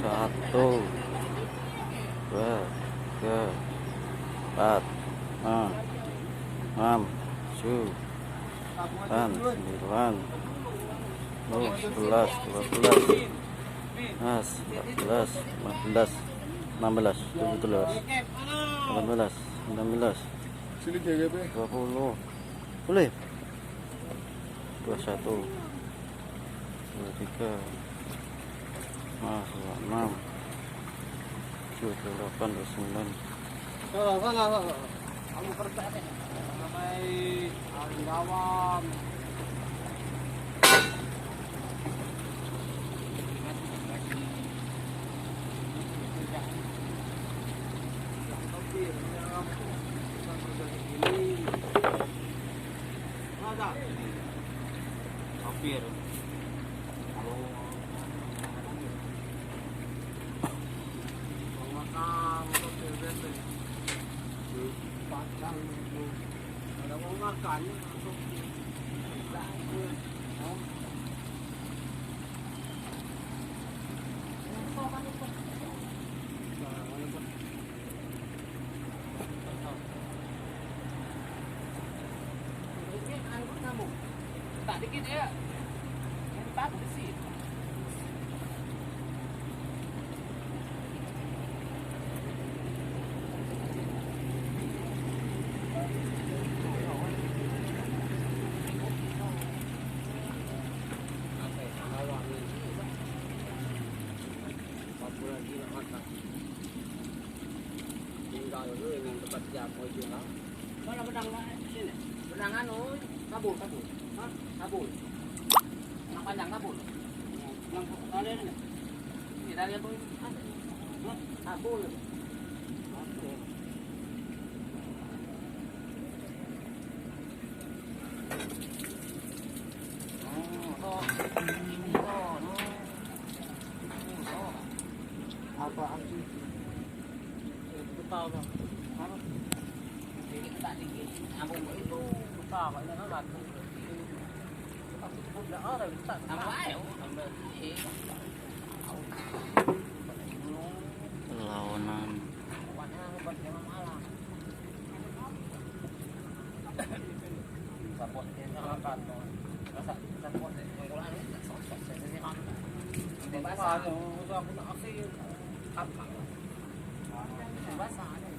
Satu, dua, tiga, empat, enam, tujuh, 8, 9, 10, 11, 12, 13, 14, 15, 16, 17, 18, 19, 20. Boleh? 21, 23, 26, 27, 28, 29. Kamu kerja deh. Sampai hari awam. Hampir. Kalau makan padang itu ada mau makan langsung tak dikit ya, yang tak sih. Tinggal dulu yang tempat jamu itu lah. Mana pedang sini? Pedang anu, kabul. Hah? Kabul. Yang panjang kabul. Yang tali ini. Ini tali apa ini? Kabul. Apaan sih? Itu tahu kan? Apa? Ini tak dikit. Aku itu lupa kok ini kan. Udah orang tak tambah ayo. Perlawanan. Sapot din sa kanto. Nasa sapot din yung ulan. Sosok sa kanto. Di ba sa ako na kasi kapag. Di ba sa ano?